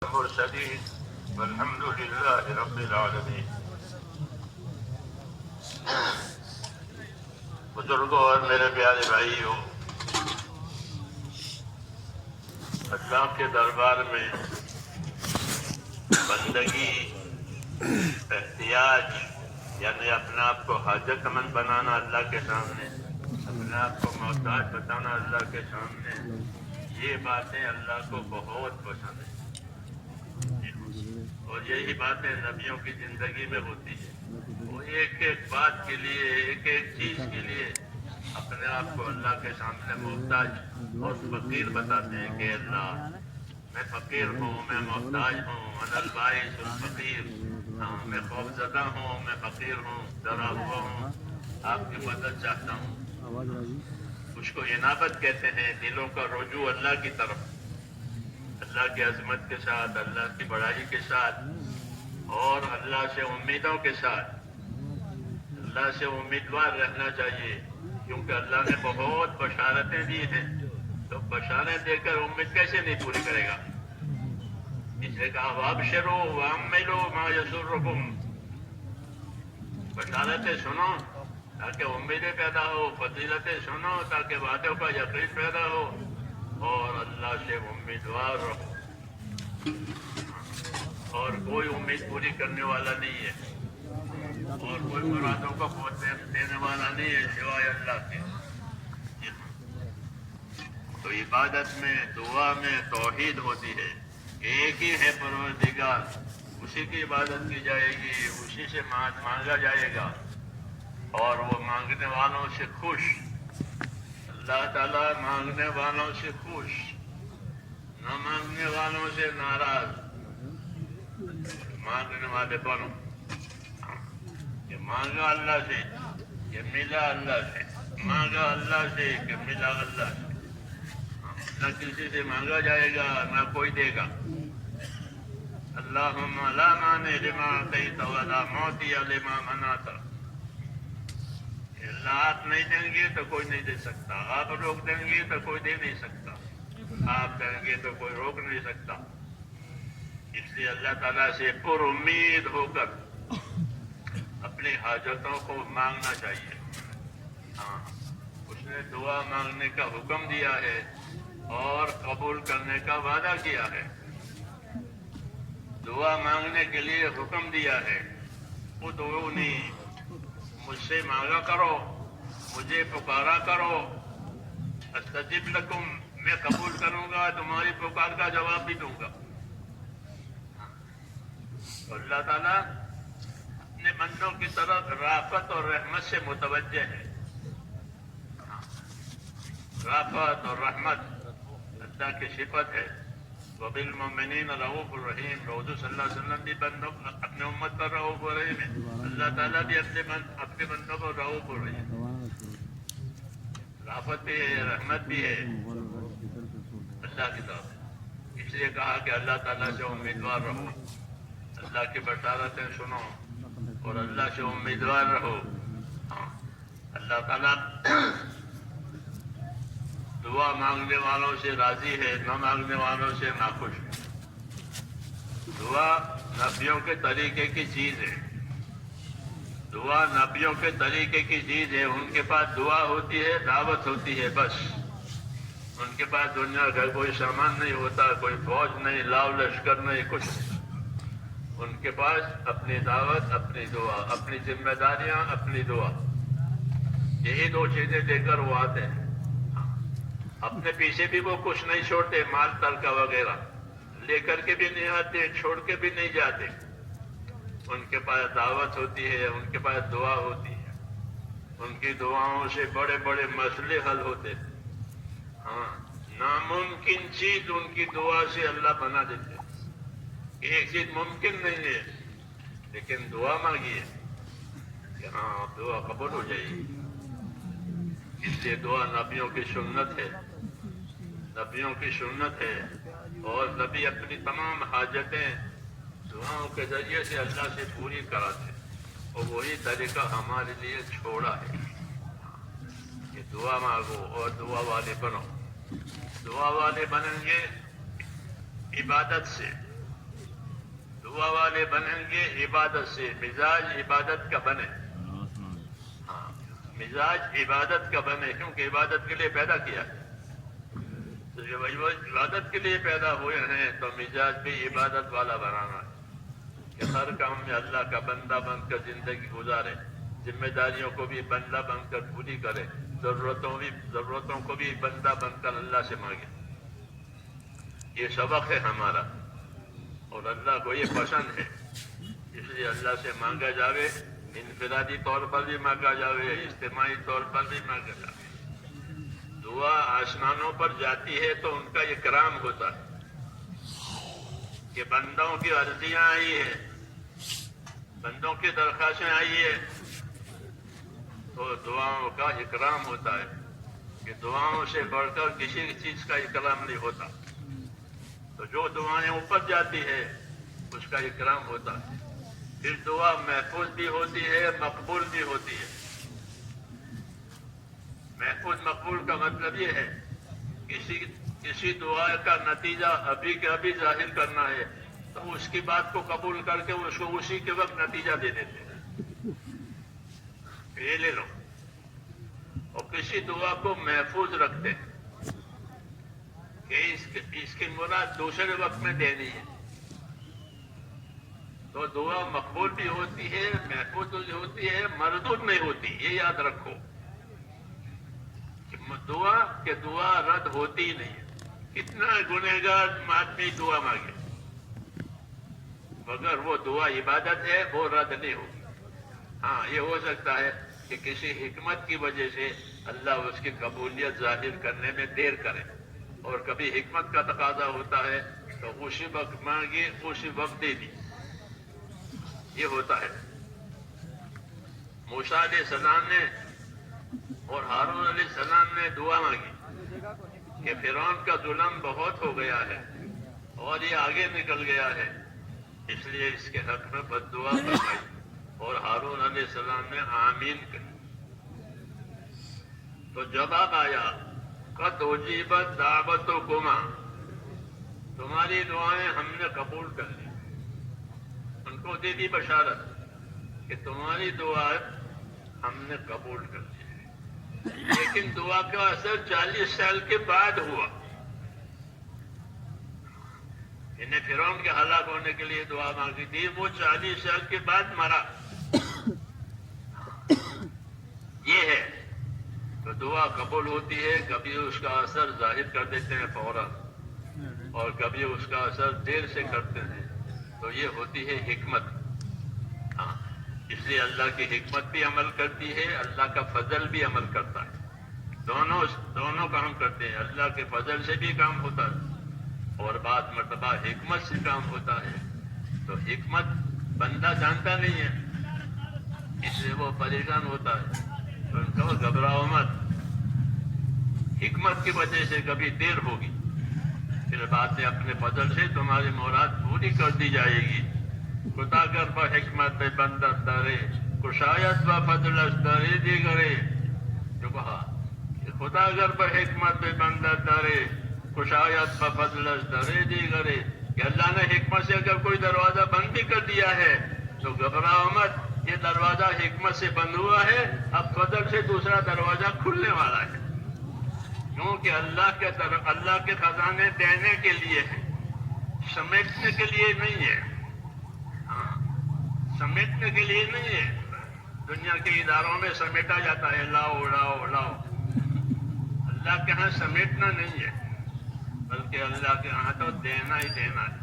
المرسلين والحمد لله رب العالمين. بزرگوں اور میرے پیارے بھائیوں، اللہ کے دربار میں بندگی، احتیاج یعنی اپنے آپ کو حاجت مند بنانا اللہ کے سامنے، اپنے آپ کو محتاج بتانا اللہ کے سامنے، یہ باتیں اللہ کو بہت پسند ہیں اور یہی باتیں نبیوں کی زندگی میں ہوتی ہیں۔ وہ ایک ایک بات کے لیے، ایک ایک چیز کے لیے اپنے آپ کو اللہ کے سامنے محتاج اور فقیر بتاتے ہیں کہ اللہ میں فقیر ہوں، میں محتاج ہوں، انا البائس الفقیر، میں خوفزدہ ہوں، میں فقیر ہوں، ڈرا ہوا ہوں، آپ کی مدد چاہتا ہوں۔ اس کو انابت کہتے ہیں، دلوں کا رجوع اللہ کی طرف، اللہ کی عظمت کے ساتھ، اللہ کی بڑائی کے ساتھ اور اللہ سے امیدوں کے ساتھ۔ اللہ سے امیدوار رہنا چاہیے کیونکہ اللہ نے بہت بشارتیں دی ہیں، تو بشارتیں دے کر امید کیسے نہیں پوری کرے گا؟ اس نے کہا وابشروا واملوا ما یسرکم، بشارتیں سنو تاکہ امیدیں پیدا ہو، فضیلتیں سنو تاکہ وعدوں کا یقین پیدا ہو اور اللہ سے امیدوار رہو۔ اور کوئی امید پوری کرنے والا نہیں ہے اور کوئی مرادوں کا پہنچ دینے والا نہیں ہے سوائے اللہ کے۔ تو عبادت میں، دعا میں توحید ہوتی ہے، ایک ہی ہے پروردگار، اسی کی عبادت کی جائے گی، اسی سے مانگا جائے گا اور وہ مانگنے والوں سے خوش۔ اللہ تعالیٰ مانگنے والوں سے خوش، نہ مانگنے والوں سے ناراض۔ مانگنے والے بنو، کہ مانگا اللہ سے کہ ملا اللہ سے، مانگا اللہ سے کہ ملا اللہ سے۔ نہ کسی سے مانگا جائے گا نہ کوئی دے گا۔ اللہم لا مانع لما اعطیت ولا معطی لما منعت۔ اللہ آپ نہیں دیں گے تو کوئی نہیں دے سکتا، آپ روک دیں گے تو کوئی دے نہیں سکتا، آپ دیں گے تو کوئی روک نہیں سکتا۔ اس لیے اللہ تعالیٰ سے پر امید ہو کر اپنی حاجتوں کو مانگنا چاہیے۔ ہاں، اس نے دعا مانگنے کا حکم دیا ہے اور قبول کرنے کا وعدہ کیا ہے۔ دعا مانگنے کے لیے حکم دیا ہے، ادعونی، مجھ سے مانگا کرو، مجھے پکارا کرو، استجب لکم، میں قبول کروں گا، تمہاری پکار کا جواب بھی دوں گا۔ اللہ تعالیٰ اپنے بندوں کی طرف رافت اور رحمت سے متوجہ ہے۔ رافت اور رحمت اللہ کی صفت ہے۔ وبالمؤمنین رؤوف الرحیم، حضور صلی اللہ علیہ وسلم بھی اپنے امت پر رؤوف الرحیم ہے، اللہ تعالیٰ بھی اپنے بندوں پر رؤوف الرحیم ہے۔ رافت بھی ہے، رحمت بھی ہے اللہ کی طرف۔ اس لیے کہا کہ اللہ تعالیٰ سے امیدوار رہو، اللہ کی بشارتیں سنو اور اللہ سے امیدوار رہو۔ اللہ تعالیٰ دعا مانگنے والوں سے راضی ہے، نہ مانگنے والوں سے ناخوش ہے۔ دعا نبیوں کے طریقے کی چیز ہے، دعا نبیوں کے طریقے کی چیز ہے۔ ان کے پاس دعا ہوتی ہے، دعوت ہوتی ہے، بس۔ ان کے پاس دنیا کا کوئی سامان نہیں ہوتا، کوئی فوج نہیں، لاؤ لشکر نہیں، کچھ نہیں۔ ان کے پاس اپنی دعوت، اپنی دعا، اپنی ذمہ داریاں، اپنی دعا، یہی دو چیزیں دے کر وہ آتے ہیں۔ اپنے پیچھے بھی وہ کچھ نہیں چھوڑتے، مال ترکہ وغیرہ لے کر کے بھی نہیں آتے، چھوڑ کے بھی نہیں جاتے۔ ان کے پاس دعوت ہوتی ہے، ان کے پاس دعا ہوتی ہے، ان کی دعاؤں سے بڑے بڑے مسئلے حل ہوتے ہیں۔ ہاں، ناممکن چیز ان کی دعا سے اللہ بنا دیتے ہیں۔ ایک چیز ممکن نہیں ہے لیکن دعا مانگیے کہ ہاں دعا قبول ہو جائے گی۔ اس لیے دعا نبیوں کی سنت ہے، نبیوں کی سنت ہے، اور نبی اپنی تمام حاجتیں دعاؤں کے ذریعے سے اللہ سے پوری کراتے، اور وہی طریقہ ہمارے لیے چھوڑا ہے کہ دعا مانگو اور دعا والے بنو۔ دعا والے بنیں گے عبادت سے، دعا والے بنیں گے عبادت سے، مزاج عبادت کا بنے. ہاں، مزاج عبادت کا بنے، کیونکہ عبادت کے لیے پیدا کیا ہے. تو جب عبادت کے لیے پیدا ہوئے ہیں تو مزاج بھی عبادت والا بنانا ہے کہ ہر کام میں اللہ کا بندہ بن کر زندگی گزارے، ذمہ داریوں کو بھی بندہ بن کر پوری کرے، ضرورتوں کو بھی بندہ بن کر اللہ سے مانگے. یہ سبق ہے ہمارا، اور اللہ کو یہ پسند ہے. اس لیے اللہ سے مانگا جاوے، انفرادی طور پر بھی مانگا جاوے، اجتماعی طور پر بھی مانگا جاوے. دعا آسمانوں پر جاتی ہے تو ان کا اکرام ہوتا ہے کہ بندوں کی عرضیاں آئی ہیں، بندوں کی درخواستیں آئی ہیں، تو دعاؤں کا اکرام ہوتا ہے کہ دعاؤں سے بڑھ کر کسی چیز کا اکرام نہیں ہوتا. تو جو دعائیں اوپر جاتی ہے اس کا اکرام ہوتا ہے. پھر دعا محفوظ بھی ہوتی ہے، مقبول بھی ہوتی ہے. محفوظ مقبول کا مطلب یہ ہے کسی دعا کا نتیجہ ابھی کے ابھی ظاہر کرنا ہے تو اس کی بات کو قبول کر کے اس کو اسی کے وقت نتیجہ دے دیتے ہیں، یہ لے لو. اور کسی دعا کو محفوظ رکھتے ہیں کہ اس کی مراد دوسرے وقت میں دینی ہے. تو دعا مقبول بھی ہوتی ہے، محفوظ بھی ہوتی ہے، مردود نہیں ہوتی. یہ یاد رکھو کہ دعا رد ہوتی ہی نہیں ہے. کتنا گنہگار آدمی دعا مانگے مگر وہ دعا عبادت ہے، وہ رد نہیں ہوگی. ہاں، یہ ہو سکتا ہے کہ کسی حکمت کی وجہ سے اللہ اس کی قبولیت ظاہر کرنے میں دیر کرے، اور کبھی حکمت کا تقاضا ہوتا ہے تو اسی وقت مانگی، اسی وقت دے دی. یہ ہوتا ہے. موسیٰ علیہ السلام نے اور ہارون علیہ السلام نے دعا مانگی کہ فرعون کا ظلم بہت ہو گیا ہے اور یہ آگے نکل گیا ہے، اس لیے اس کے حق میں بد دعا فرمائی، اور ہارون علیہ السلام نے آمین کہی. تو جواب آیا قد اجیبت دعوتکما، تمہاری دعائیں ہم نے قبول کر لی. ان کو دے دی بشارت کہ تمہاری دعائیں ہم نے قبول کر لی. لیکن دعا کا اثر 40 سال کے بعد ہوا. انہیں فرعون کے ہلاک ہونے کے لیے دعا مانگی تھی، وہ 40 سال کے بعد مرا. یہ ہے تو دعا قبول ہوتی ہے، کبھی اس کا اثر ظاہر کر دیتے ہیں فوراً، اور کبھی اس کا اثر دیر سے کرتے ہیں. تو یہ ہوتی ہے حکمت. ہاں، اس لیے اللہ کی حکمت بھی عمل کرتی ہے، اللہ کا فضل بھی عمل کرتا ہے. دونوں کام کرتے ہیں. اللہ کے فضل سے بھی کام ہوتا ہے اور بعض مرتبہ حکمت سے کام ہوتا ہے. تو حکمت بندہ جانتا نہیں ہے، اس لیے وہ پریشان ہوتا ہے. تو ان کو گھبراؤ مت، حکمت کی وجہ سے کبھی دیر ہوگی، پھر بعد میں اپنے فضل سے تمہاری مراد پوری کر دی جائے گی. خدا گر پر حکمت بندہ دارے، کشایت و فضل دارے دی گرے. جو کہا کہ خدا گر پر حکمت بندہ دارے، کشایت و فضل دارے دی گرے، کہ اللہ نے حکمت سے اگر کوئی دروازہ بند بھی کر دیا ہے تو گھبراؤ مت، یہ دروازہ حکمت سے بند ہوا ہے، اب فضل سے دوسرا دروازہ کھلنے والا ہے. کیونکہ اللہ کے خزانے دینے کے لیے ہیں، سمیٹنے کے لیے نہیں ہے. سمیٹنے کے لیے نہیں ہے. دنیا کے اداروں میں سمیٹا جاتا ہے، لاؤ لاؤ لاؤ. اللہ کے ہاں سمیٹنا نہیں ہے، بلکہ اللہ کے ہاں تو دینا ہی دینا ہے.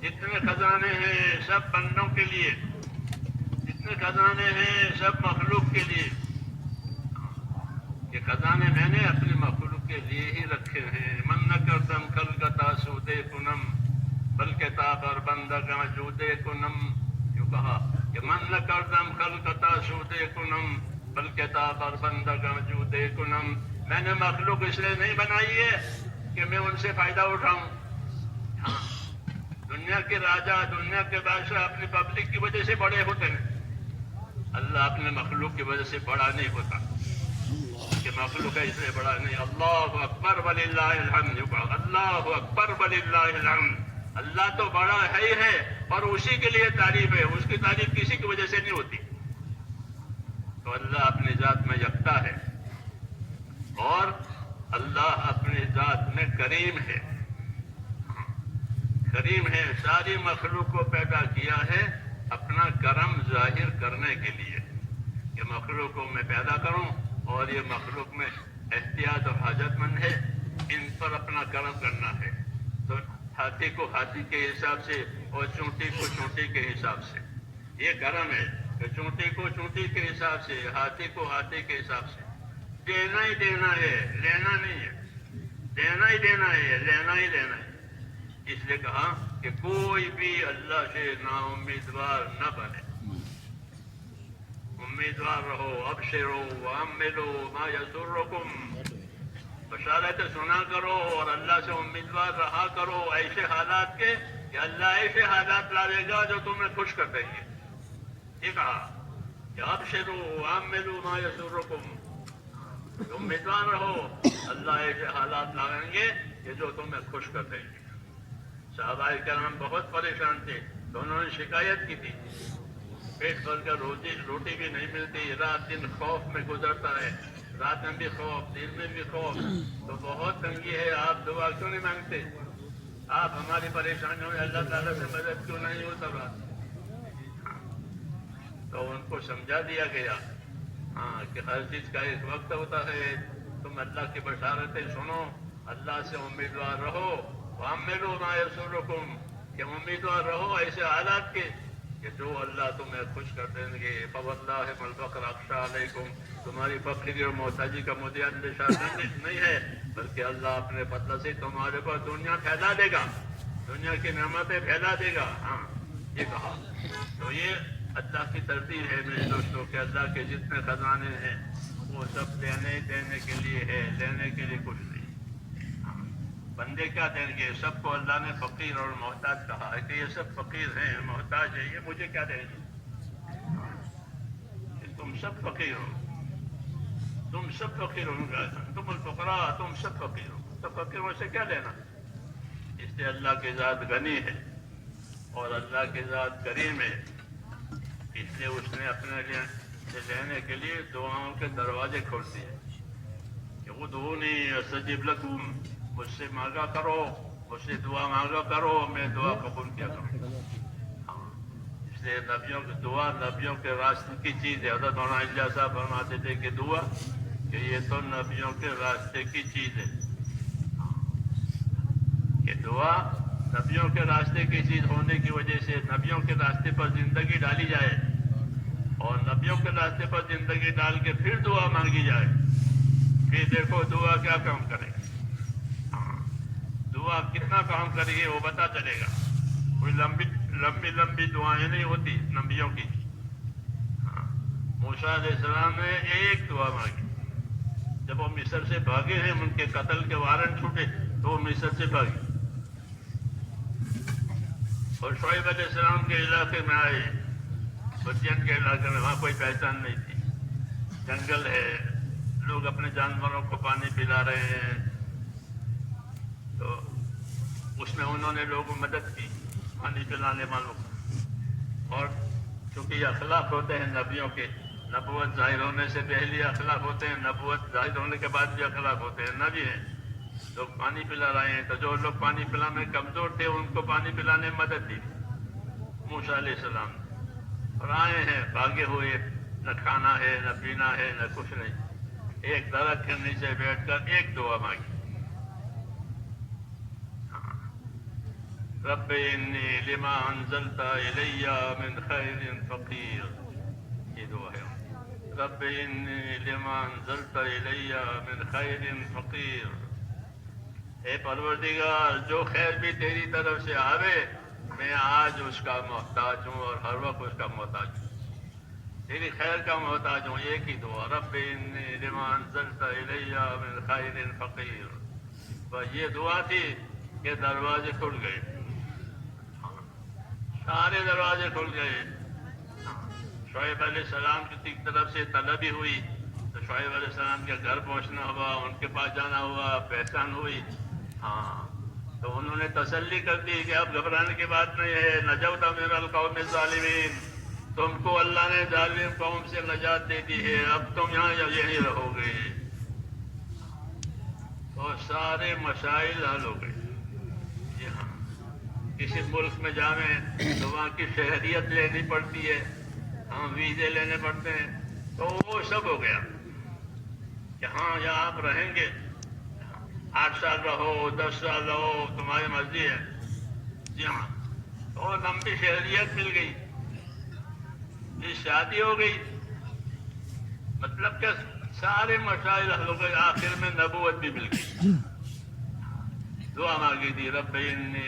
جتنے خزانے ہیں سب بندوں کے لیے، جتنے خزانے ہیں سب مخلوق کے لیے. یہ خزانے میں نے اپنے مخلوق کے لیے ہی رکھے ہیں. من نہ کردم خلقتا سودے کنم بلکہ تابر بندگاں جودے کنم. جو کہا کہ من نہ کردم خلقتا سودے کنم بلکہ تابر بندگاں جودے کنم. میں نے مخلوق اس لیے نہیں بنائی ہے کہ میں ان سے فائدہ اٹھاؤں. ہاں، دنیا کے راجا، دنیا کے بادشاہ اپنی پبلک کی وجہ سے بڑے ہوتے ہیں. اللہ اپنے مخلوق کی وجہ سے بڑا نہیں ہوتا کہ مخلوق ہے اس لیے بڑا نہیں. اللہ اکبر وللہ الحمد. اللہ اکبر وللہ الحمد. اللہ تو بڑا ہے ہی ہے، اور اسی کے لیے تعریف ہے، اس کی تعریف کسی کی وجہ سے نہیں ہوتی. تو اللہ اپنی ذات میں یکتا ہے اور اللہ اپنی ذات میں کریم ہے. کریم ہے، ساری مخلوق کو پیدا کیا ہے اپنا کرم ظاہر کرنے کے لیے کہ مخلوق کو میں پیدا کروں اور یہ مخلوق میں احتیاط اور حاجت مند ہے، ان پر اپنا کرم کرنا ہے. تو ہاتھی کو ہاتھی کے حساب سے اور چونٹی کو چونٹی کے حساب سے یہ کرم ہے کہ چونٹی کو چونٹی کے حساب سے، ہاتھی کو ہاتھی کے حساب سے دینا ہی دینا ہے، لینا نہیں ہے. دینا ہی دینا ہے، لینا ہی لینا ہے. اس لیے کہا کہ کوئی بھی اللہ سے نا امیدوار نہ بنے. امیدوار رہو، ابشرو واملو ما یسرکم، بشارت سنا کرو اور اللہ سے امیدوار رہا کرو ایسے حالات کے کہ اللہ ایسے حالات لاوے گا جو تمہیں خوش کر دیں گے. یہ کہا کہ ابشرو واملو ما یسرکم، امیدوار رہو، اللہ ایسے حالات لاویں گے کہ جو تمہیں خوش کر دیں گے. صحابہ کرام بہت پریشان تھے تو انہوں نے شکایت کی تھی، پیٹ بھر کر روٹی بھی نہیں ملتی، رات دن خوف میں گزرتا ہے، رات میں بھی خوف، دن میں بھی خوف، تو بہت تنگی ہے، آپ دعا کیوں نہیں مانگتے؟ آپ ہماری پریشانیوں میں اللہ تعالیٰ سے مدد کیوں نہیں ہوتا رہا؟ تو ان کو سمجھا دیا گیا کہ ہر چیز کا ایک وقت ہوتا ہے. تم اللہ کی بشارتیں سنو، اللہ سے امیدوار رہو، وَعَمِّلُوا مَا يَسُرُّكُمْ، کہ امیدوار رہو ایسے حالات کے کہ جو اللہ تمہیں خوش کر دیں گے. فَوَاللَّهِ مَا الْفَقْرُ أَخْشَىٰ عَلَيْكُمْ، تمہاری فقیری اور محتاجی کا مجھے اندیشہ نہیں ہے، بلکہ اللہ اپنے فضل سے تمہارے پر دنیا پھیلا دے گا، دنیا کی نعمتیں پھیلا دے گا. یہ کہا. تو یہ اللہ کی ترتیب ہے میرے دوستوں کہ اللہ کے جتنے خزانے ہیں وہ سب دینے کے لیے ہے، لینے کے لیے کچھ نہیں. بندے کیا دیں گے؟ سب کو اللہ نے فقیر اور محتاج کہا ہے کہ یہ سب فقیر ہیں، محتاج ہیں، یہ مجھے کیا دیں گے؟ تم سب فقیر ہو، تم سب فقیر ہو، تم الفقراء، تم سب فقیر ہو، تو فقیروں سے کیا لینا؟ اس لیے اللہ کی ذات غنی ہے اور اللہ کی ذات کریم ہے. اس لیے اس نے اپنے لیے لینے کے لیے دعاؤں کے دروازے کھول دیے کہ ادعونی استجب لکم، مجھ سے مانگا کرو، مجھ سے دعا مانگا کرو، میں دعا قبول کیا کروں. اس لیے نبیوں کی دعا نبیوں کے راستے کی چیز ہے. حضرت مولانا الیاس صاحب فرماتے تھے کہ دعا کہ یہ تو نبیوں کے راستے کی چیز ہے. کہ دعا نبیوں کے راستے کی چیز ہونے کی وجہ سے نبیوں کے راستے پر زندگی ڈالی جائے اور نبیوں کے راستے پر زندگی ڈال کے پھر دعا مانگی جائے، پھر دیکھو دعا کیا کام کرے گا. دعا کتنا کام کرے گی وہ پتا چلے گا. کوئی لمبی دعائیں نہیں ہوتی نبیوں کی. موسیٰ علیہ السلام نے ایک دعا مانگی، جب وہ مصر سے بھاگے ہیں، ان کے قتل کے وارنٹ چھوٹے تو وہ مصر سے بھاگے اور شعیب علیہ السلام کے علاقے میں آئے، مدین کے علاقے میں، وہاں کوئی پہچان نہیں تھی، جنگل ہے، لوگ اپنے جانوروں کو پانی پلا رہے ہیں. تو اس میں انہوں نے لوگوں کو مدد کی پانی پلانے والوں کو. اور چونکہ یہ اخلاق ہوتے ہیں نبیوں کے، نبوت ظاہر ہونے سے پہلے اخلاق ہوتے ہیں، نبوت ظاہر ہونے کے بعد بھی اخلاق ہوتے ہیں. نبی ہیں، لوگ پانی پلا رہے ہیں، تو جو لوگ پانی پلانے میں کمزور تھے ان کو پانی پلانے میں مدد دی موسیٰ علیہ السلام. اور آئے ہیں بھاگے ہوئے، نہ کھانا ہے، نہ پینا ہے، نہ کچھ نہیں. ایک درخت کے نیچے بیٹھ کر ایک دعا مانگی، رب انی لما انزلت الی من خیر فقیر. یہ دعا ہے، رب انی لما انزلت الی من خیر فقیر. اے پروردگار، جو خیر بھی تیری طرف سے آوے میں آج اس کا محتاج ہوں اور ہر وقت اس کا محتاج ہوں، تیری خیر کا محتاج ہوں. ایک ہی دعا، رب انی لما انزلت الی من خیر فقیر. بس یہ دعا تھی کہ دروازے کھل گئے، سارے دروازے کھل گئے. شعیب علیہ السلام کی طرف سے طلبی ہوئی تو شعیب علیہ السلام کے گھر پہنچنا ہوا، ان کے پاس جانا ہوا، پہچان ہوئی. تو انہوں نے تسلی کر دی کہ اب گھبرانے کی بات نہیں ہے، نجوت من القوم الظالمین، تم کو اللہ نے ظالم قوم سے نجات دے دی ہے، اب تم یہاں یہی رہو گے۔ تو سارے مسائل حل ہو گئے۔ جی ہاں، کسی ملک میں جائیں تو وہاں کی شہریت لینی پڑتی ہے، ہاں ویزے لینے پڑتے ہیں، تو وہ سب ہو گیا کہ ہاں یہاں آپ رہیں گے، 8 سال رہو، 10 سال رہو، تمہاری مرضی ہے۔ جی ہاں، تو لمبی شہریت مل گئی، یہ شادی ہو گئی، مطلب کہ سارے مسائل حل ہو گئے، آخر میں نبوت بھی مل گئی۔ دعا مانگی تھی، رب انی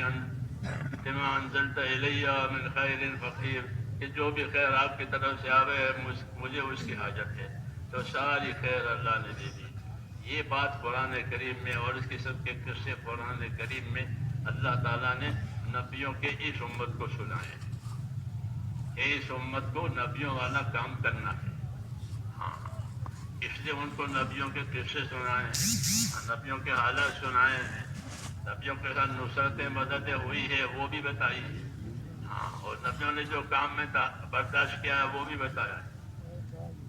بما انزلت الی من خیر فقیر، کہ جو بھی خیر آپ کی طرف سے آوے مجھے اس کی حاجت ہے، تو ساری خیر اللہ نے دے دی۔ یہ بات قرآن کریم میں اور اس قسم کے قصے قرآن کریم میں اللہ تعالیٰ نے نبیوں کے اس امت کو سنائے، اس امت کو نبیوں والا کام کرنا ہے۔ ہاں، اس لیے ان کو نبیوں کے قصے سنائے ہیں، نبیوں کے حالات سنائے ہیں، نبیوں کے ساتھ نصرتیں مددیں ہوئی ہے وہ بھی بتائی ہے۔ ہاں، اور نبیوں نے جو کام میں برداشت کیا ہے وہ بھی بتایا ہے،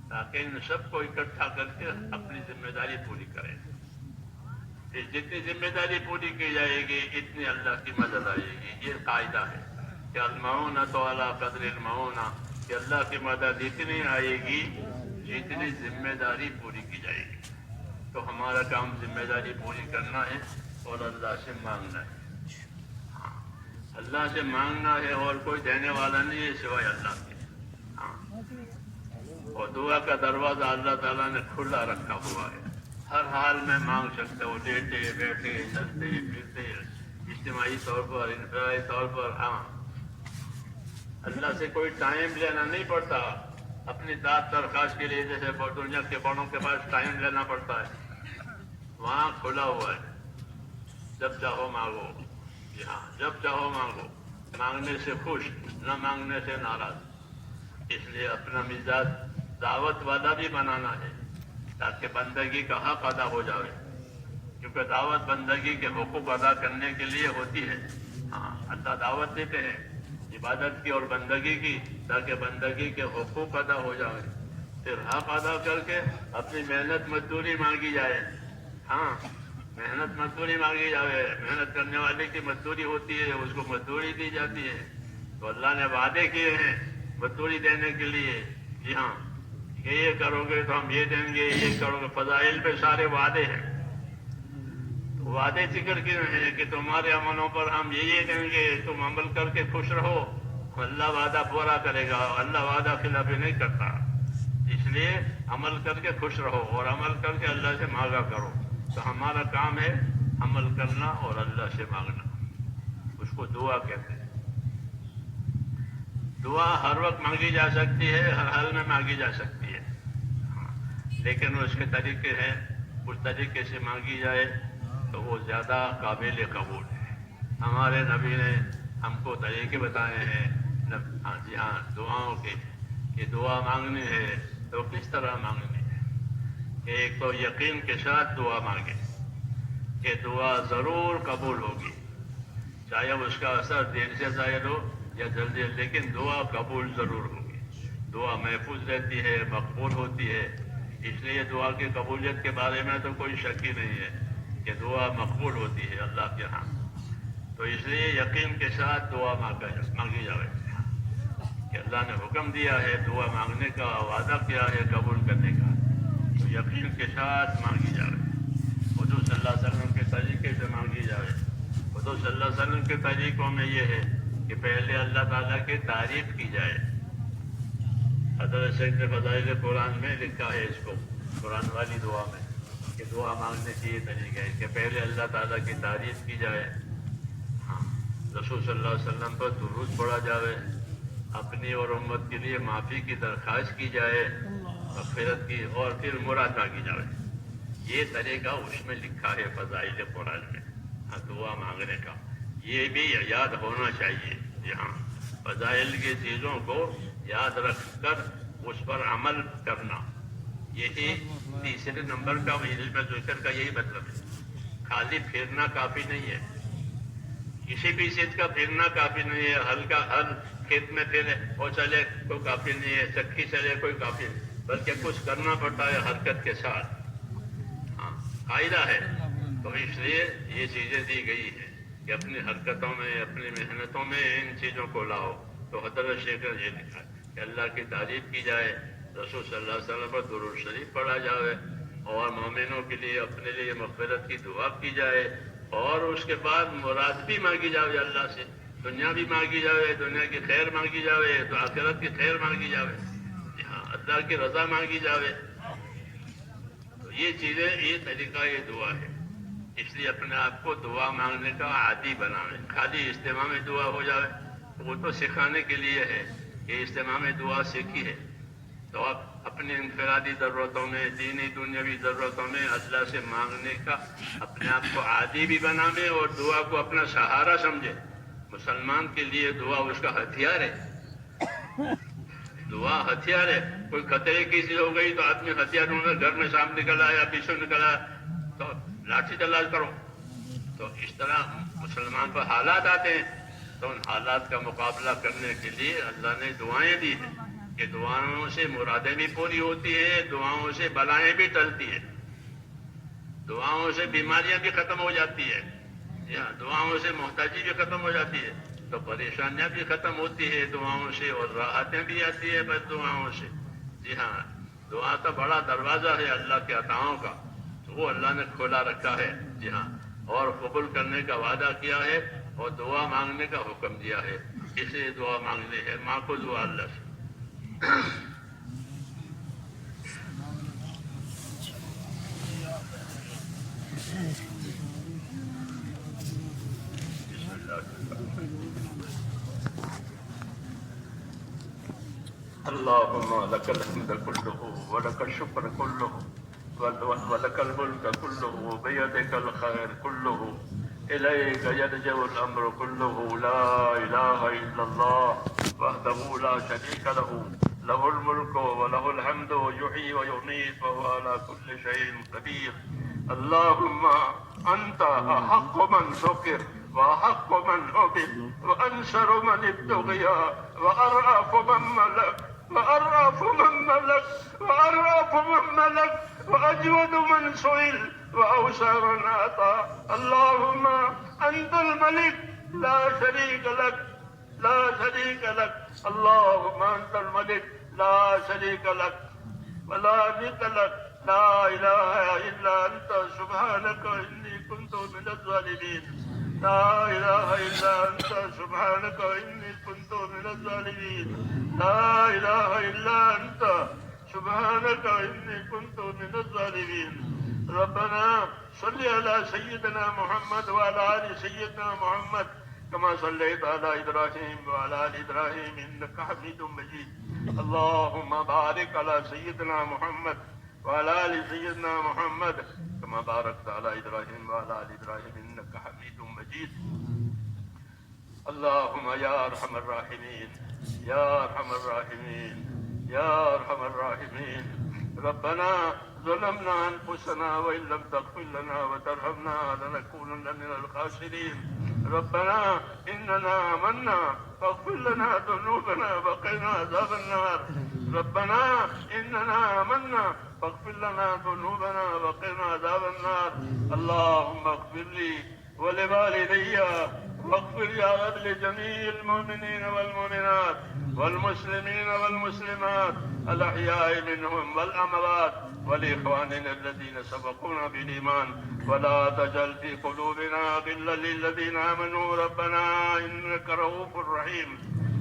تاکہ ان سب کو اکٹھا کر کے اپنی ذمہ داری پوری کریں۔ جتنی ذمہ داری پوری کی جائے گی اتنی اللہ کی مدد آئے گی۔ یہ قاعدہ ہے کہ المعونۃ علی قدر المعونہ، کہ اللہ کی مدد اتنی آئے گی جتنی ذمہ داری پوری کی جائے گی۔ تو ہمارا کام ذمہ داری پوری کرنا ہے اور اللہ سے مانگنا ہے۔ ہاں، اللہ سے مانگنا ہے، اور کوئی دینے والا نہیں ہے سوائے اللہ کے۔ ہاں، اور دعا کا دروازہ اللہ تعالیٰ نے کھلا رکھا ہوا ہے، ہر حال میں مانگ سکتے ہو، لیٹے بیٹھے چلتے پھرتے، اجتماعی طور پر انفرادی طور پر۔ ہاں، اللہ سے کوئی ٹائم لینا نہیں پڑتا اپنی داد درخواست کے لیے، جیسے دنیا کے بڑوں کے پاس ٹائم لینا پڑتا ہے۔ وہاں کھلا ہوا ہے، جب چاہو مانگو۔ جی ہاں، جب چاہو مانگو، مانگنے سے خوش، نہ مانگنے سے ناراض۔ اس لیے اپنا مزاج دعوت والا بھی بنانا ہے تاکہ بندگی کا حق ادا ہو جائے، کیونکہ دعوت بندگی کے حقوق ادا کرنے کے لیے ہوتی ہے۔ ہاں، اللہ دعوت دیتے ہیں عبادت کی اور بندگی کی، تاکہ بندگی کے حقوق ادا ہو جائے، پھر حق ادا کر کے اپنی محنت مزدوری مانگی جائے۔ ہاں، محنت مزدوری مانگی جائے، محنت کرنے والے کی مزدوری ہوتی ہے، اس کو مزدوری دی جاتی ہے۔ تو اللہ نے وعدے کیے ہیں مزدوری دینے کے لیے۔ جی ہاں، کہ یہ کرو گے تو ہم یہ دیں گے، یہ کرو گے، فضائل پہ سارے وعدے ہیں۔ تو وعدے ذکر کیے ہیں کہ تمہارے عملوں پر ہم یہ دیں گے، تم عمل کر کے خوش رہو، اللہ وعدہ پورا کرے گا، اللہ وعدہ خلافی نہیں کرتا۔ اس لیے عمل کر کے خوش رہو اور عمل کر کے اللہ سے مانگا کرو۔ تو ہمارا کام ہے عمل کرنا اور اللہ سے مانگنا، اس کو دعا کہتے ہیں۔ دعا ہر وقت مانگی جا سکتی ہے، ہر حال میں مانگی جا سکتی ہے، لیکن اس کے طریقے ہیں، اس طریقے سے مانگی جائے تو وہ زیادہ قابل قبول ہے۔ ہمارے نبی نے ہم کو طریقے بتائے ہیں، جی ہاں، دعاؤں کے، کہ دعا مانگنی ہے تو کس طرح مانگنی ہے۔ کہ ایک تو یقین کے ساتھ دعا مانگے کہ دعا ضرور قبول ہوگی، چاہے اس کا اثر دیر سے ظاہر ہو یا جلدی، لیکن دعا قبول ضرور ہوگی۔ دعا محفوظ رہتی ہے، مقبول ہوتی ہے۔ اس لیے دعا کی قبولیت کے بارے میں تو کوئی شک ہی نہیں ہے کہ دعا مقبول ہوتی ہے اللہ کے ہاں۔ تو اس لیے یقین کے ساتھ دعا مانگی جائے کہ اللہ نے حکم دیا ہے، دعا مانگنے کا وعدہ کیا ہے قبول کرنے کا، تو یقین کے ساتھ مانگی جائے، حضور صلی اللہ علیہ وسلم کے طریقے سے مانگی جائے۔ حضور صلی اللہ علیہ وسلم کے طریقوں میں یہ ہے کہ پہلے اللہ تعالیٰ کی تعریف کی جائے۔ حضرت شیخ نے فضائل قرآن میں لکھا ہے اس کو، قرآن والی دعا میں، کہ دعا مانگنے کے یہ طریقہ ہے کہ پہلے اللہ تعالیٰ کی تعریف کی جائے، ہاں، رسول صلی اللہ علیہ وسلم پر درود پڑھا جائے، اپنی اور امت کے لیے معافی کی درخواست کی جائے، مغفرت کی، اور پھر مراد مانگی جائے۔ یہ طریقہ اس میں لکھا ہے فضائل قرآن میں، ہاں، دعا مانگنے کا۔ یہ بھی یاد ہونا چاہیے۔ یہاں فضائل کی چیزوں کو یاد رکھ کر اس پر عمل کرنا، یہی تیسرے نمبر کا علم ذکر کا یہی مطلب ہے۔ خالی پھرنا کافی نہیں ہے، کسی بھی چیز کا پھرنا کافی نہیں ہے. ہلکا ہل کھیت میں پھرے اور چلے کوئی کافی نہیں ہے, چکی چلے کوئی کافی نہیں, بلکہ کچھ کرنا پڑتا ہے حرکت کے ساتھ. ہاں قاعدہ ہے. تو اس لیے یہ چیزیں دی گئی ہیں کہ اپنی حرکتوں میں اپنی محنتوں میں ان چیزوں کو لاؤ. تو حضرت شیخ نے یہ لکھا کہ اللہ کی تعریف کی جائے, رسول صلی اللہ علیہ وسلم پر درود شریف پڑھا جائے, اور مومنوں کے لیے اپنے لیے مغفرت کی دعا کی جائے, اور اس کے بعد مراد بھی مانگی جائے اللہ سے. دنیا بھی مانگی جائے, دنیا کی خیر مانگی جائے, تو آخرت کی خیر مانگی جائے. ہاں اللہ کی رضا مانگی جائے. تو یہ چیزیں, یہ طریقہ, یہ دعا ہے. اس لیے اپنے آپ کو دعا مانگنے کا عادی بناویں. خالی اجتماع میں دعا ہو جائے وہ تو سکھانے کے لیے ہے کہ اجتماع میں دعا سیکھی ہے. تو آپ اپنی انفرادی ضرورتوں میں, دینی دنیاوی ضرورتوں میں اللہ سے مانگنے کا اپنے آپ کو عادی بھی بناویں, اور دعا کو اپنا سہارا سمجھے. مسلمان کے لیے دعا اس کا ہتھیار ہے. دعا ہتھیار ہے. کوئی خطرے کی چیز ہو گئی تو آدمی ہتھیار ڈھونڈ گھر میں سامنے نکل آیا, پیچھے نکل آیا تو لاٹھی چلاش کرو. تو اس طرح مسلمان پر حالات آتے ہیں, تو ان حالات کا مقابلہ کرنے کے لیے اللہ نے دعائیں دی ہیں کہ دعاؤں سے مرادیں بھی پوری ہوتی ہیں, دعاؤں سے بلائیں بھی ٹلتی ہیں, دعاؤں سے بیماریاں بھی ختم ہو جاتی ہے, دعاؤں سے محتاجی بھی ختم ہو جاتی ہے, تو پریشانیاں بھی ختم ہوتی ہے دعاؤں سے, اور راحتیں بھی آتی ہیں بس دعاؤں سے. جی ہاں, دعا کا بڑا دروازہ ہے اللہ کے عطاؤں کا, تو وہ اللہ نے کھولا رکھا ہے. جی ہاں, اور قبول کرنے کا وعدہ کیا ہے, اور دعا مانگنے کا حکم دیا ہے. اس لیے دعا مانگنی ہے, ماں کو دعا اللہ سے. اللهم لك الحمد كله ولك الشكر كله ولك الملك كله بيدك الخير كله إليك يرجع الأمر كله. لا إله إلا الله وحده لا شريك له, له الملك وله الحمد يحيي ويميت وهو على كل شيء قدير. اللهم أنت أحق من ذكر وأحق من عبد وأنصر من ابتغي وأرأف من ملك وأرأف من ملك وأرأف من ملك وأجود من سئل وأوسع من أعطى. اللهم أنت الملك لا شريك لك, لا شريك لك. اللهم أنت الملك لا شريك لك ولا ند لك. لا إله إلا أنت سبحانك إني كنت من الظالمين. لا إله إلا أنت سبحانك إني كنت من الظالمين. لا إله إلا أنت سبحانك إني كنت من الظالمين. ربنا صل على سيدنا محمد وعلى آل سيدنا محمد كما صليت على إبراهيم وعلى آل إبراهيم إنك حميد مجيد. اللهم بارك على سيدنا محمد وعلى آل سيدنا محمد كما باركت على إبراهيم وعلى آل إبراهيم إنك حميد مجيد. اللهم يا أرحم الراحمين, يا أرحم الراحمين, يا أرحم الراحمين. ربنا ظلمنا أنفسنا وإن لم تغفر لنا وترحمنا لنكونن من الخاسرين. ربنا إننا آمنا فاغفر لنا ذنوبنا وقنا عذاب النار. ربنا إننا آمنا فاغفر لنا ذنوبنا وقنا عذاب النار. اللهم اغفر لي ولوالدي واغفر يا رب لجميع المؤمنين والمؤمنات والمسلمين والمسلمات الأحياء منهم والأموات, ولإخواننا الذين سبقونا بالإيمان, ولا تجعل في قلوبنا غلا للذين آمنوا ربنا إنك رؤوف رحيم.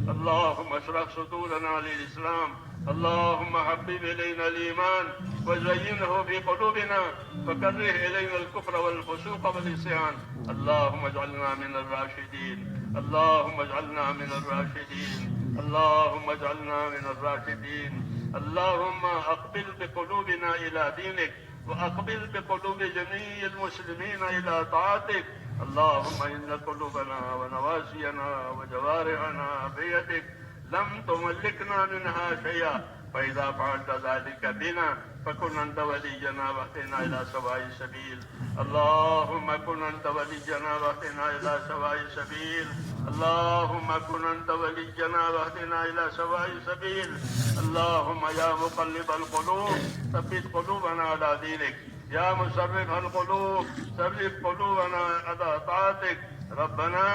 اللهم اشرح صدورنا للإسلام. اللهم حبب إلينا الإيمان وزينه في قلوبنا وكره إلينا الكفر والفسوق والعصيان. اللهم اجعلنا من الراشدين. اللهم اجعلنا من الراشدين. اللهم اجعلنا من الراشدين. اللهم أقبل بقلوبنا إلى دينك, وأقبل بقلوب جميع المسلمين إلى طاعتك. اللهم إن قلوبنا ونواسينا وجوارحنا بيدك لم تملكنا منها شيئا, فإذا فعلت ذلك بنا فكن أنت ولينا واهدنا إلى سواء السبيل. اللهم كن أنت ولينا واهدنا إلى سواء السبيل. اللهم كن أنت ولينا واهدنا إلى سواء السبيل. اللهم يا مقلب القلوب ثبت قلوبنا على دينك. يا مصرف القلوب صرف قلوبنا على طاعتك. ربنا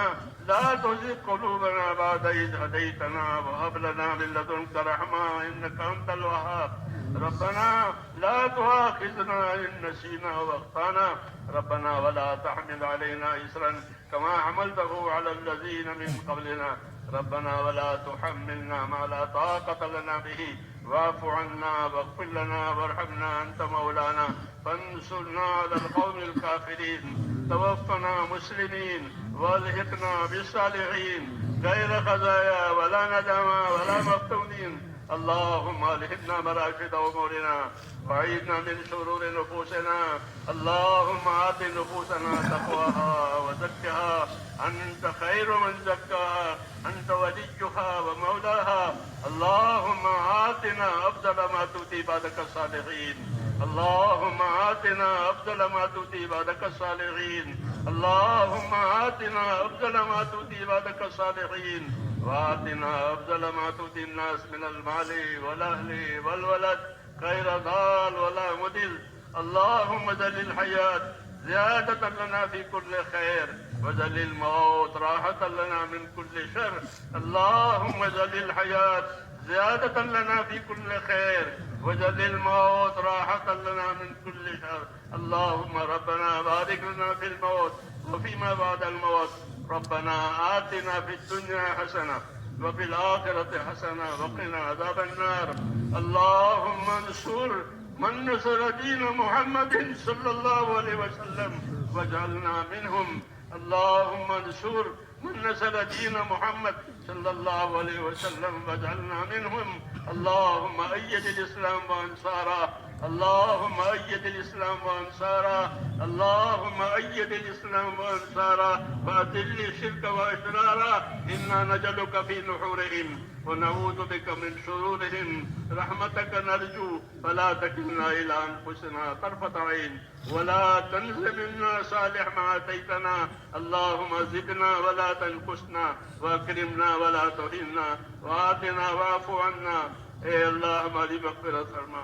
لا تزغ قلوبنا بعد إذ هديتنا وهب لنا من لدنك رحمة إنك أنت الوهاب. ربنا لا تؤاخذنا إن نسينا واخطأنا. ربنا ولا تحمل علينا إصرا كما حملته على الذين من قبلنا. ربنا ولا تحملنا ما لا طاقة لنا به واعف عنا واغفر لنا وارحمنا أنت مولانا فانصرنا على القوم الكافرين. توفنا مسلمين والحقنا بالصالحين غير خزايا ولا ندامى ولا مفتونين. اللهم الهمنا مراشد امورنا وعيدنا من شرور نفوسنا. اللهم آت نفوسنا تقواها وزكها أنت خير من زكاها أنت وليها ومولاها. اللهم آتنا أفضل ما تؤتي عبادك الصالحين. اللهم آتنا أفضل ما تؤتي عبادك الصالحين. اللهم آتنا أفضل ما تؤتي عبادك الصالحين وآتنا أفضل ما تؤتي الناس من المال والأهل والولد غير ضال ولا مضل. اللهم اجعل الحياة زيادة لنا في كل خير واجعل الموت راحة لنا من كل شر. اللهم اجعل الحياة زيادة لنا في كل خير واجعل الموت راحة لنا من كل شر. اللهم ربنا بارك لنا في الموت وفيما بعد الموت. ربنا آتنا في الدنيا حسنة وفي الآخرة حسنة وقنا عذاب النار. اللهم انصر من نصر دين محمد صلى الله عليه وسلم واجعلنا منهم. اللهم انصر من نصر دين محمد صلى الله عليه وسلم واجعلنا منهم. اللهم أيد الإسلام وأنصاره. اللهم أيد الإسلام وأنصاره. اللهم أيد الإسلام وأنصاره وأذل الشرك وأشراره. إنا نجعلك في نحورهم ونعوذ بك من شرورهم. رحمتك نرجو فلا تكلنا إلى أنفسنا طرفة عين ولا تنز منا صالح ما آتيتنا. اللهم زدنا ولا تنقصنا واكرمنا ولا تهنا وآتنا واعف عنا. اے اللہ ہماری مغفرت فرما.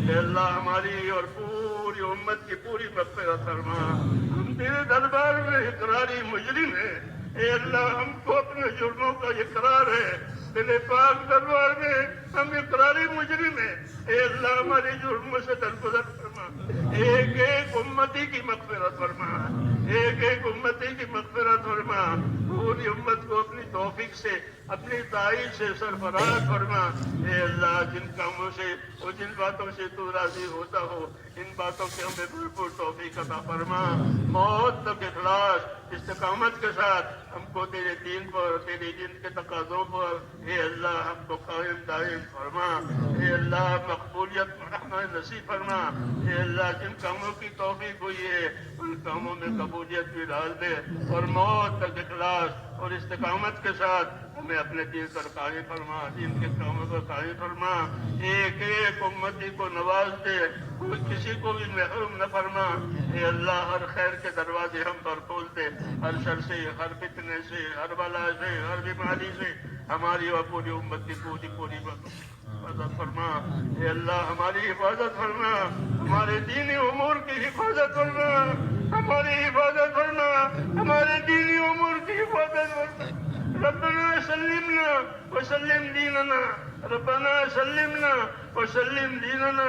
اے اللہ ہماری اور پوری امت کی پوری مغفرت فرما. ہم تیرے دربار میں اقراری مجرم ہیں. اے اللہ ہم کو اپنے جرموں کا اقرار ہے. تیرے پاک دربار میں ہم اقراری مجرم ہیں. اے اللہ ہماری جرموں سے درگزر فرما. ایک ایک امتی کی مغفرت فرما. ایک ایک امتی کی مغفرت فرما. پوری امت کو اپنی توفیق سے اپنی تائید سے سرفراز فرما. اے اللہ جن کاموں سے اور جن باتوں سے تو راضی ہوتا ہو ان باتوں کے ہمیں بھرپور توفیق عطا فرما. موت تک اخلاص استقامت کے ساتھ ہم کو تیرے دین پر تیرے دین کے تقاضوں پر اے اللہ ہم کو قائم دائم فرما. اے اللہ مقبولیت رحمت نصیب فرما. اے اللہ جن کاموں کی توفیق ہوئی ہے ان کاموں میں قبولیت بھی ڈال دے اور موت تک اخلاص اور استقامت کے ساتھ ہمیں اپنے دین پر قائم فرما. دین کے کاموں پر قائم فرما. ایک ایک امتی کو نواز دے. کوئی کسی کو بھی محروم نہ فرما. اے اللہ ہر خیر کے دروازے ہم پر کھول دے. ہر شر سے ہر فتنے سے ہر بلا سے ہر بیماری سے ہماری اور پوری امت کی پوری حفاظت فرما. اے اللہ ہماری حفاظت فرما. ہمارے دینی امور کی حفاظت فرما. ہماری حفاظت فرما. ہمارے دینی امور کی حفاظت فرما. ربنا سلمنا وسلم دیننا. ربنا سلمنا وسلم دیننا.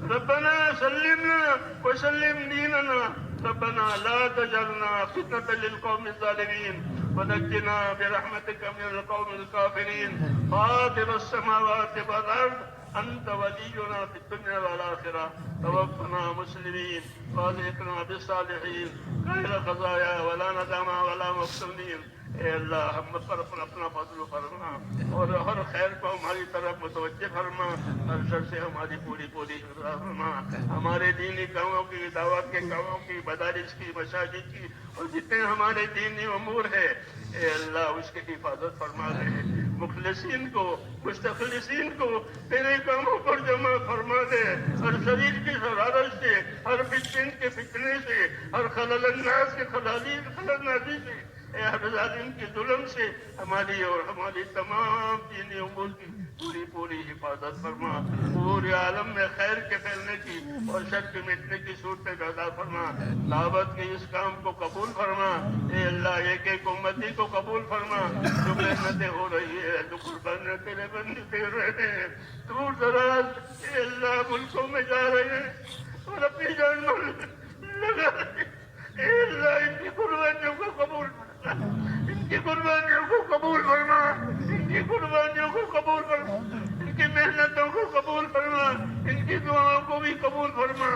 ربنا سلمنا وسلم دیننا. ربنا لا تجعلنا فتنة للقوم الظالمين ونجنا برحمتك من القوم الكافرين. فاطر السماوات والأرض أنت ولينا في الدنيا والآخرة. توفنا مسلمين والحقنا بالصالحين غير خزايا ولا ندامى ولا مفتونين. اے اللہ ہم پر اپنا فضل فرما اور ہر خیر کو ہماری طرف متوجہ فرما، ہر شر سے ہماری پوری حفاظت فرما، ہمارے دینی کاموں کی، دعوت کے کاموں کی، مدارس کی، مساجد کی اور جتنے ہمارے دینی امور ہے اے اللہ اس کی حفاظت فرما دے، مخلصین کو، مستخلصین کو تیرے کاموں پر جمع فرما دے، ہر شریر کی شرارت سے، ہر فتن کے فتنے سے، ہر خلل الناس کے خلل نازی سے، اے ہر ظالم کے ظلم سے ہماری اور ہماری تمام دینی امور کی پوری حفاظت فرما، پورے عالم میں خیر کے پھیلنے کی اور شر کے مٹنے کی صورتیں پیدا فرما، دعوت کے اس کام کو قبول فرما، اے اللہ ایک ایک امتی کو قبول فرما، جو محنتیں ہو رہی ہے، جو قربانیاں تیرے بندے دے رہے ہیں، دور دراز اے اللہ ملکوں میں جا رہے ہیں اور اپنی جان لگا رہے ہیں، اے اللہ ان کی قربانیوں کو قبول فرما، ان کی قربانیوں کو قبول فرما، ان کی قربانیوں کو قبول فرما، ان کی محنتوں کو قبول فرما، ان کی دعاؤں کو بھی قبول فرما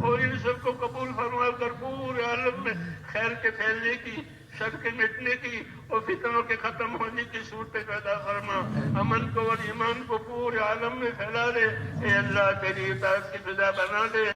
اور ان سب کو قبول فرما کر پورے عالم میں خیر کے پھیلنے کی، شر کے مٹنے کی اور فتنوں کے ختم ہونے کی صورتیں پیدا فرما، امن کو اور ایمان کو پورے عالم میں پھیلا دے، اے اللہ تیری اطاعت کی فضا بنا دے۔